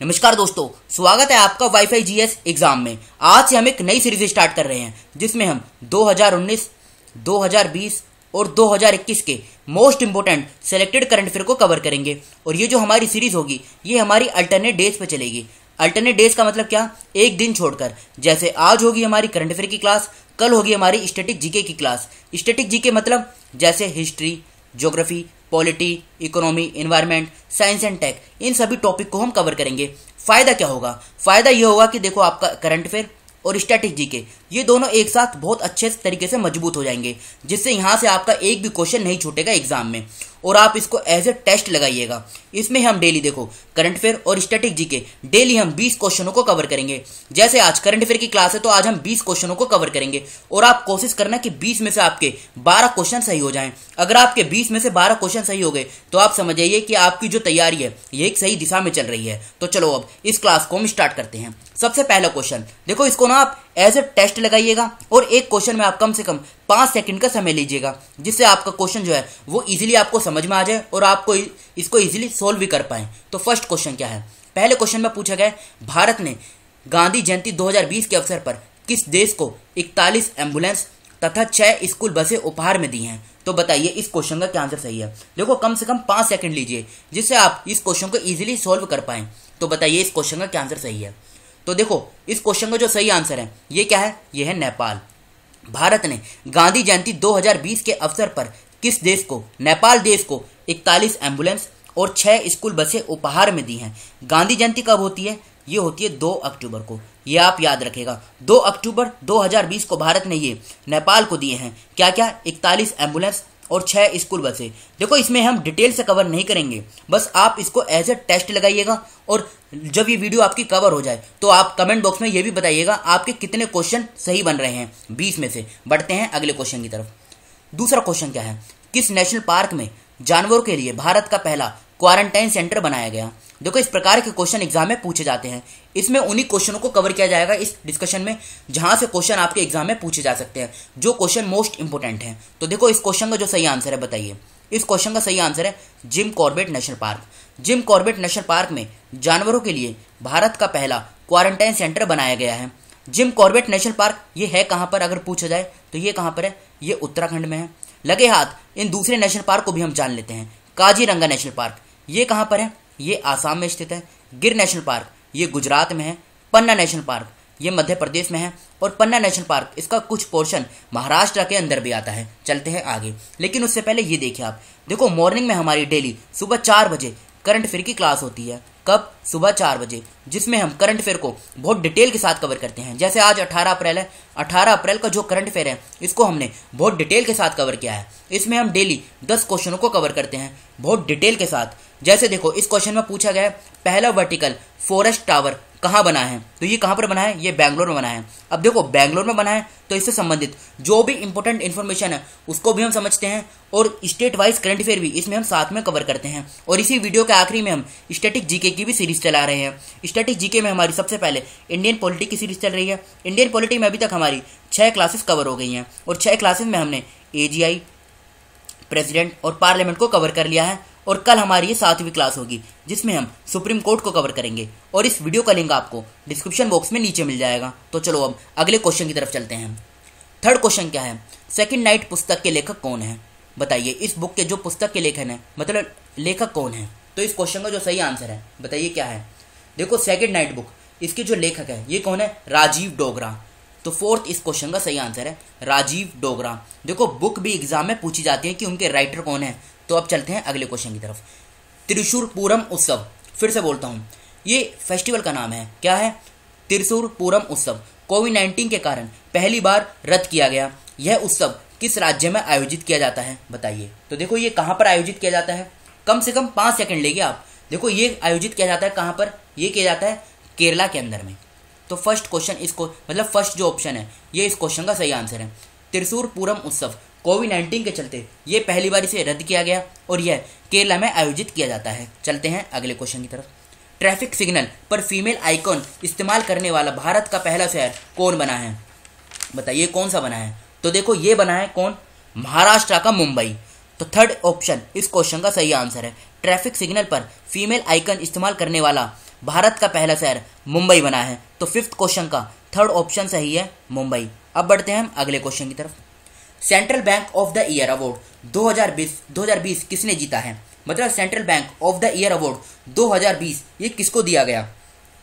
नमस्कार दोस्तों, स्वागत है आपका वाईफाई जीएस एग्जाम में। आज से हम एक नई सीरीज स्टार्ट कर रहे हैं जिसमें हम 2019, 2020 और 2021 के most important selected current affair को कवर करेंगे। और ये जो हमारी सीरीज होगी ये हमारी अल्टरनेट डेज पे चलेगी। अल्टरनेट डेज का मतलब क्या? एक दिन छोड़कर। जैसे आज होगी हमारी करंट अफेयर की क्लास, कल होगी हमारी स्टैटिक जीके की क्लास। स्टैटिक जीके मतलब जैसे history, geography, polity, economy, environment, science and tech, इन सभी टॉपिक को हम कवर करेंगे। फायदा क्या होगा? फायदा ये होगा कि देखो आपका करंट अफेयर और स्टैटिक जीके ये दोनों एक साथ बहुत अच्छे तरीके से मजबूत हो जाएंगे, जिससे यहाँ से आपका एक भी क्वेश्चन नहीं छूटेगा एग्जाम में और आप इसको एज ए टेस्ट लगाइएगा। इसमें हम डेली देखो करंट अफेयर और स्टैटिक जीके डेली हम 20 क्वेश्चनों को कवर करेंगे। जैसे आज करंट अफेयर की क्लास है तो आज हम 20 क्वेश्चनों को कवर करेंगे और आप कोशिश करना कि 20 में से आपके 12 क्वेश्चन सही हो जाएं। अगर आपके 20 में से 12 क्वेश्चन सही हो गए तो आप समझ जाइए कि आपकी जो तैयारी है ये एक सही दिशा में चल रही है। तो चलो अब इस क्लास को हम स्टार्ट करते हैं। सबसे पहला क्वेश्चन देखो, इसको ना आप एज ए टेस्ट लगाइएगा और एक क्वेश्चन में आप कम से कम 5 सेकंड का समय लीजिएगा, जिससे आपका क्वेश्चन जो है वो इजीली आपको समझ में आ जाए और आपको इसको इजीली सोल्व भी कर पाए। तो फर्स्ट क्वेश्चन क्या है? पहले क्वेश्चन में पूछा गया भारत ने गांधी जयंती 2020 के अवसर पर किस देश को 41 एम्बुलेंस तथा 6 स्कूल बसें उपहार में दी हैं। तो बताइए इस क्वेश्चन का क्या आंसर सही है। देखो कम से कम 5 सेकंड लीजिए जिससे आप इस क्वेश्चन को इजीली सोल्व कर पाए। तो बताइए इस क्वेश्चन का क्या आंसर सही है। तो देखो इस क्वेश्चन का जो सही आंसर है ये क्या है? ये है नेपाल। भारत ने गांधी जयंती 2020 के अवसर पर किस देश को, नेपाल देश को 41 एम्बुलेंस और 6 स्कूल बसें उपहार में दी हैं। गांधी जयंती कब होती है? ये होती है 2 अक्टूबर को। ये आप याद रखेगा, 2 अक्टूबर 2020 को भारत ने ये नेपाल को दिए हैं। क्या क्या? 41 एम्बुलेंस और 6 स्कूल बसें। देखो इसमें हम डिटेल से कवर नहीं करेंगे, बस आप इसको एज ए टेस्ट लगाइएगा और जब ये वीडियो आपकी कवर हो जाए तो आप कमेंट बॉक्स में ये भी बताइएगा आपके कितने क्वेश्चन सही बन रहे हैं 20 में से। बढ़ते हैं अगले क्वेश्चन की तरफ। दूसरा क्वेश्चन क्या है? किस नेशनल पार्क में जानवरों के लिए भारत का पहला क्वारंटाइन सेंटर बनाया गया? देखो इस प्रकार के क्वेश्चन एग्जाम में पूछे जाते हैं। इसमें उन्हीं क्वेश्चनों को कवर किया जाएगा इस डिस्कशन में जहां से क्वेश्चन आपके एग्जाम में पूछे जा सकते हैं, जो क्वेश्चन मोस्ट इंपोर्टेंट हैं। तो देखो इस क्वेश्चन का जो सही आंसर है बताइए। इस क्वेश्चन का सही आंसर है Jim Corbett national park. Jim Corbett national park में जानवरों के लिए भारत का पहला क्वारंटाइन सेंटर बनाया गया है। जिम कॉर्बेट नेशनल पार्क ये है कहां पर अगर पूछा जाए तो ये कहां पर है? ये उत्तराखंड में है। लगे हाथ इन दूसरे नेशनल पार्क को भी हम जान लेते हैं। काजीरंगा नेशनल पार्क ये कहां पर है? ये आसाम में स्थित है। गिर नेशनल पार्क ये गुजरात में है। पन्ना नेशनल पार्क ये मध्य प्रदेश में है और पन्ना नेशनल पार्क इसका कुछ पोर्शन महाराष्ट्र के अंदर भी आता है। चलते हैं आगे, लेकिन उससे पहले ये देखिए आप। देखो मॉर्निंग में हमारी डेली सुबह 4 बजे करंट अफेयर की क्लास होती है। कब? सुबह 4 बजे, जिसमें हम करंट अफेयर को बहुत डिटेल के साथ कवर करते हैं। जैसे आज 18 अप्रैल है, 18 अप्रैल का जो करंट अफेयर है इसको हमने बहुत डिटेल के साथ कवर किया है। इसमें हम डेली 10 क्वेश्चनों को कवर करते हैं बहुत डिटेल के साथ। जैसे देखो इस क्वेश्चन में पूछा गया है पहला वर्टिकल फॉरेस्ट टावर कहाँ बना है? तो ये कहाँ पर बना है? ये बैंगलोर में बना है। अब देखो बैंगलोर में बना है तो इससे संबंधित जो भी इंपॉर्टेंट इन्फॉर्मेशन है उसको भी हम समझते हैं और स्टेट वाइज करंट अफेयर भी इसमें हम साथ में कवर करते हैं। और इसी वीडियो के आखिरी में हम स्टैटिक जीके की भी सीरीज चला रहे हैं। स्टैटिक जीके में हमारी सबसे पहले इंडियन पॉलिटी की सीरीज चल रही है। इंडियन पॉलिटी में अभी तक हमारी 6 क्लासेस कवर हो गई हैं और 6 क्लासेस में हमने AGI, प्रेसिडेंट और पार्लियामेंट को कवर कर लिया है। और कल हमारी ये 7वीं क्लास होगी जिसमें हम सुप्रीम कोर्ट को कवर करेंगे और इस वीडियो का लिंक आपको डिस्क्रिप्शन बॉक्स में नीचे मिल जाएगा। तो चलो अब अगले क्वेश्चन की तरफ चलते हैं। थर्ड क्वेश्चन क्या है? सेकंड नाइट पुस्तक के लेखक कौन है? बताइए इस बुक के जो पुस्तक के लेखन है मतलब लेखक कौन है? तो इस क्वेश्चन का जो सही आंसर है बताइए क्या है? देखो सेकंड नाइट बुक इसके जो लेखक है ये कौन है? राजीव डोगरा। तो फोर्थ इस क्वेश्चन का सही आंसर है राजीव डोगरा। देखो बुक भी एग्जाम में पूछी जाती है कि उनके राइटर कौन है। तो अब चलते हैं अगले क्वेश्चन की तरफ। त्रिशूर पूरम उत्सव, फिर से बोलता हूं, ये फेस्टिवल का नाम है। क्या है? त्रिशूर पूरम उत्सव कोविड-19 के कारण पहली बार रद्द किया गया। यह उत्सव किस राज्य में आयोजित किया जाता है? बताइए। तो देखो ये कहां पर आयोजित किया जाता है? कम से कम 5 सेकंड लेंगे आप। देखो ये आयोजित किया जाता है कहां पर? ये किया जाता है केरला के अंदर में। तो फर्स्ट क्वेश्चन इसको मतलब फर्स्ट जो ऑप्शन है ये इस क्वेश्चन का सही आंसर है। त्रिशूर पूरम उत्सव कोविड-19 के चलते ये पहली बार इसे रद्द किया गया और यह केरला में आयोजित किया जाता है। चलते हैं अगले क्वेश्चन की तरफ। ट्रैफिक सिग्नल पर फीमेल आइकॉन इस्तेमाल करने वाला भारत का पहला शहर कौन बना है? बताइए कौन सा बना है? तो देखो ये बना है कौन? महाराष्ट्र का मुंबई। तो थर्ड ऑप्शन इस क्वेश्चन का सही आंसर है। ट्रैफिक सिग्नल पर फीमेल आइकन इस्तेमाल करने वाला भारत का पहला शहर मुंबई बना है? तो फिफ्थ क्वेश्चन का थर्ड ऑप्शन सही है, मुंबई। अब बढ़ते हैं हम अगले क्वेश्चन की तरफ। Central bank of the year award 2020 किसने जीता है? मतलब central bank of the year award 2020 ये किसको दिया गया?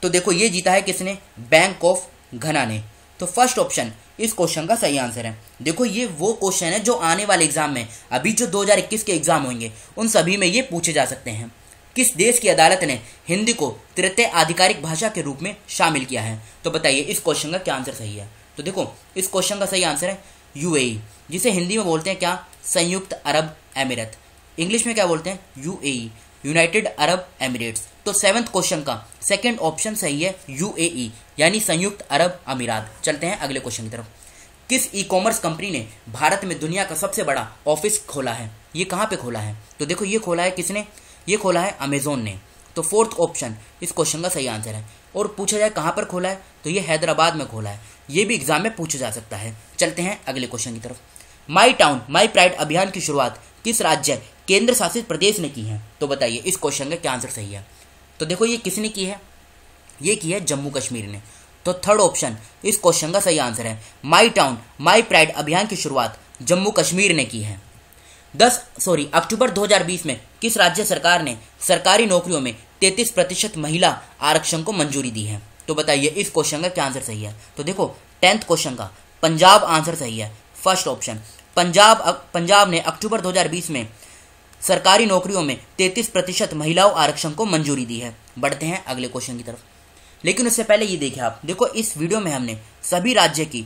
तो देखो ये जीता है किसने? बैंक ऑफ घना ने। तो फर्स्ट ऑप्शन इस क्वेश्चन का सही आंसर है। देखो ये वो क्वेश्चन है जो आने वाले एग्जाम में, अभी जो 2021 के एग्जाम होंगे उन सभी में ये पूछे जा सकते हैं। किस देश की अदालत ने हिंदी को तृतीय आधिकारिक भाषा के रूप में शामिल किया है? तो बताइए इस क्वेश्चन का क्या आंसर सही है? तो देखो इस क्वेश्चन का सही आंसर है यूएई, जिसे हिंदी में बोलते हैं क्या? संयुक्त अरब अमीरत। इंग्लिश में क्या बोलते हैं? UAE, United Arab Emirates. तो सेवंथ क्वेश्चन का सेकंड ऑप्शन सही है यूएई, यानी संयुक्त अरब अमीरात। चलते हैं अगले क्वेश्चन की तरफ। किस ई कॉमर्स कंपनी ने भारत में दुनिया का सबसे बड़ा ऑफिस खोला है? ये कहाँ पे खोला है? तो देखो ये खोला है किसने? ये खोला है अमेजोन ने। तो फोर्थ ऑप्शन इस क्वेश्चन का सही आंसर है। और पूछा जाए कहाँ पर खोला है, तो ये हैदराबाद में खोला है। ये भी एग्जाम में पूछा जा सकता है। चलते हैं अगले क्वेश्चन की तरफ। माई टाउन माई प्राइड अभियान की शुरुआत किस राज्य केंद्र शासित प्रदेश ने की है? तो बताइए इस क्वेश्चन का क्या आंसर सही है? तो देखो ये किसने की है? ये की है जम्मू कश्मीर ने। तो थर्ड ऑप्शन इस क्वेश्चन का सही आंसर है। माई टाउन माई प्राइड अभियान की शुरुआत जम्मू कश्मीर ने की है। अक्टूबर 2020 में किस राज्य सरकार ने सरकारी नौकरियों में 33% महिला आरक्षण को मंजूरी दी है? तो बताइए इस क्वेश्चन का क्या आंसर सही है? तो देखो 10th क्वेश्चन का पंजाब आंसर सही है। फर्स्ट ऑप्शन पंजाब ने अक्टूबर 2020 में सरकारी नौकरियों में 33% महिलाओं आरक्षण को मंजूरी दी है। बढ़ते हैं अगले क्वेश्चन की तरफ। लेकिन उससे पहले ये देखिए आप, देखो इस वीडियो में हमने सभी राज्य की,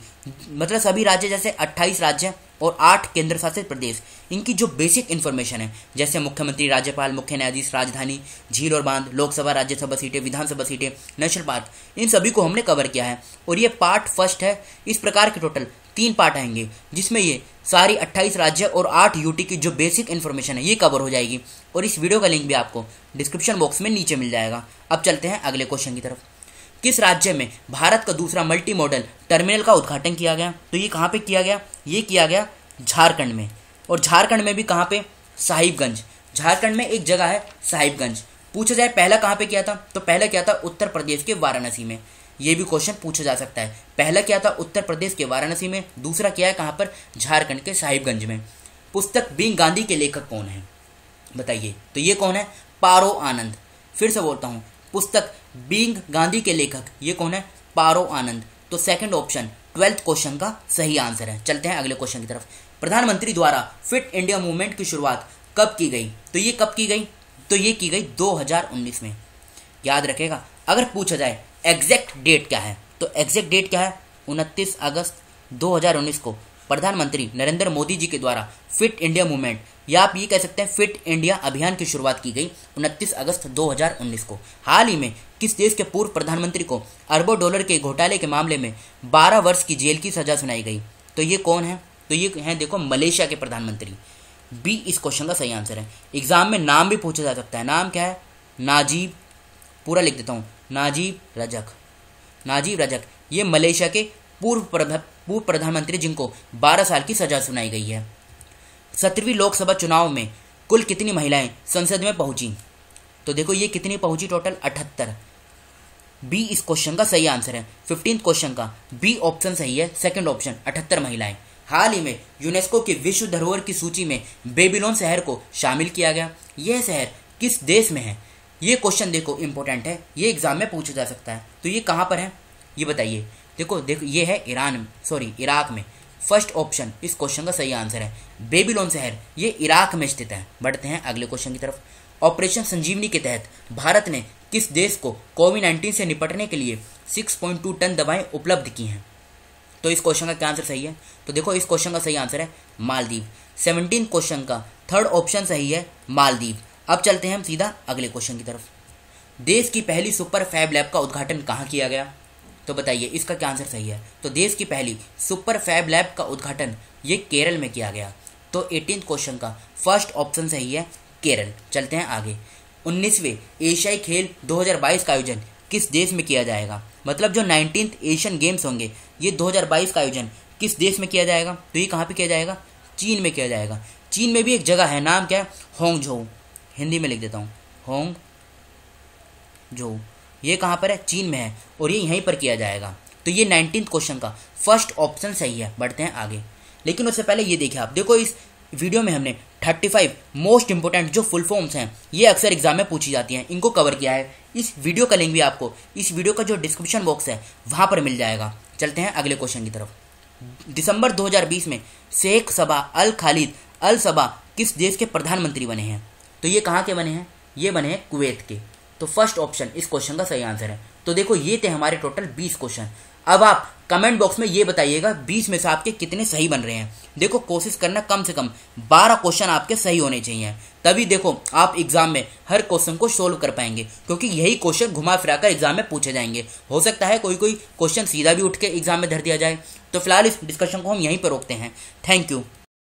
मतलब सभी राज्य जैसे 28 राज्य और 8 केंद्र शासित प्रदेश, इनकी जो बेसिक इन्फॉर्मेशन है, जैसे मुख्यमंत्री, राज्यपाल, मुख्य न्यायाधीश, राजधानी, झील और बांध, लोकसभा राज्यसभा सीटें, विधानसभा सीटें, नेशनल पार्क, इन सभी को हमने कवर किया है। और ये पार्ट फर्स्ट है। इस प्रकार के टोटल 3 पार्ट आएंगे, जिसमें ये सारी 28 राज्य और 8 यूटी की जो बेसिक इन्फॉर्मेशन है ये कवर हो जाएगी। और इस वीडियो का लिंक भी आपको डिस्क्रिप्शन बॉक्स में नीचे मिल जाएगा। अब चलते हैं अगले क्वेश्चन की तरफ। किस राज्य में भारत का दूसरा मल्टी मॉडल टर्मिनल का उद्घाटन किया गया? तो ये कहाँ पे किया गया? ये किया गया झारखंड में। और झारखंड में भी कहाँ पे? साहिबगंज। झारखंड में एक जगह है साहिबगंज। पूछा जाए पहला कहाँ पे किया था? तो पहला किया था उत्तर प्रदेश के वाराणसी में। ये भी क्वेश्चन पूछा जा सकता है। पहला किया था उत्तर प्रदेश के वाराणसी में, दूसरा किया है कहाँ पर? झारखंड के साहिबगंज में। पुस्तक बीइंग गांधी के लेखक कौन है? बताइए। तो ये कौन है? पारो आनंद। फिर से बोलता हूँ, पुस्तक बीइंग गांधी के लेखक ये कौन है? पारो आनंद। तो सेकंड ऑप्शन 12th क्वेश्चन का सही आंसर है। चलते हैं अगले क्वेश्चन की तरफ। प्रधानमंत्री द्वारा फिट इंडिया मूवमेंट की शुरुआत कब की गई? तो ये कब की गई? तो ये की गई 2019 में। याद रखेगा। अगर पूछा जाए एग्जैक्ट डेट क्या है, तो एग्जैक्ट डेट क्या है? 29 अगस्त 2019 को प्रधानमंत्री नरेंद्र मोदी जी के द्वारा फिट इंडिया मूवमेंट, या आप ये कह सकते हैं फिट इंडिया अभियान की शुरुआत की गई 29 अगस्त 2019 को। हाल ही में किस देश के पूर्व प्रधानमंत्री को अरबों डॉलर के घोटाले के मामले में 12 वर्ष की जेल की सजा सुनाई गई? तो ये कौन है? तो ये हैं देखो मलेशिया के प्रधानमंत्री। बी इस क्वेश्चन का सही आंसर है। एग्जाम में नाम भी पूछा जा सकता है। नाम क्या है? नाजीब, पूरा लिख देता हूँ, नाजीब रजक। ये मलेशिया के पूर्व प्रधानमंत्री जिनको 12 साल की सजा सुनाई गई है। 17वीं लोकसभा चुनाव में कुल कितनी महिलाएं संसद में पहुंची? तो देखो ये कितनी पहुंची? टोटल 78। बी इस क्वेश्चन का सही आंसर है। 15th क्वेश्चन का बी ऑप्शन सही है। सेकंड ऑप्शन 78 महिलाएं। हाल ही में यूनेस्को की विश्व धरोहर की सूची में बेबीलोन शहर को शामिल किया गया। यह शहर किस देश में है? ये क्वेश्चन देखो इंपॉर्टेंट है, ये एग्जाम में पूछा जा सकता है। तो ये कहाँ पर है ये बताइए। देखो ये है इराक में। फर्स्ट ऑप्शन इस क्वेश्चन का सही आंसर है। बेबीलोन शहर ये इराक में स्थित है। बढ़ते हैं अगले क्वेश्चन की तरफ। ऑपरेशन संजीवनी के तहत भारत ने किस देश को कोविड-19 से निपटने के लिए 6.2 टन दवाएं उपलब्ध की हैं? तो इस क्वेश्चन का क्या आंसर सही है? तो देखो इस क्वेश्चन का सही आंसर है मालदीव। 17th क्वेश्चन का थर्ड ऑप्शन सही है मालदीव। अब चलते हैं हम सीधा अगले क्वेश्चन की तरफ। देश की पहली सुपर फैब लैब का उद्घाटन कहाँ किया गया? तो बताइए इसका क्या आंसर सही है? तो देश की पहली सुपर फैब लैब का उद्घाटन ये केरल में किया गया। तो 18th क्वेश्चन का फर्स्ट ऑप्शन सही है केरल। चलते हैं आगे। 19वें एशियाई खेल 2022 का आयोजन किस देश में किया जाएगा? मतलब जो 19th एशियन गेम्स होंगे ये 2022 का आयोजन किस देश में किया जाएगा? तो ये कहाँ पे किया जाएगा? चीन में किया जाएगा। चीन में भी एक जगह है, नाम क्या है? होंगझोउ। हिंदी में लिख देता हूँ, होंगझोउ। ये कहाँ पर है, चीन में है, और ये यहीं पर किया जाएगा। तो ये 19th क्वेश्चन का फर्स्ट ऑप्शन सही है। बढ़ते हैं आगे, लेकिन उससे पहले ये देखिए आप, देखो इस वीडियो में हमने 35 मोस्ट इंपोर्टेंट जो फुल फॉर्म्स हैं, ये अक्सर एग्जाम में पूछी जाती हैं, इनको कवर किया है। इस वीडियो का लिंक भी आपको इस वीडियो का जो डिस्क्रिप्शन बॉक्स है वहाँ पर मिल जाएगा। चलते हैं अगले क्वेश्चन की तरफ। दिसंबर 2020 में शेख सबा अल खालिद अल सबा किस देश के प्रधानमंत्री बने हैं? तो ये कहाँ के बने हैं? ये बने हैं कुवैत के। तो फर्स्ट ऑप्शन इस क्वेश्चन का सही आंसर है। तो देखो ये थे हमारे टोटल 20 क्वेश्चन। अब आप कमेंट बॉक्स में ये बताइएगा 20 में से आपके कितने सही बन रहे हैं। देखो कोशिश करना कम से कम 12 क्वेश्चन आपके सही होने चाहिए, तभी देखो आप एग्जाम में हर क्वेश्चन को सोल्व कर पाएंगे, क्योंकि यही क्वेश्चन घुमा फिरा कर एग्जाम में पूछे जाएंगे। हो सकता है कोई कोई क्वेश्चन सीधा भी उठ के एग्जाम में धर दिया जाए। तो फिलहाल इस डिस्कशन को हम यहीं पर रोकते हैं। Thank you.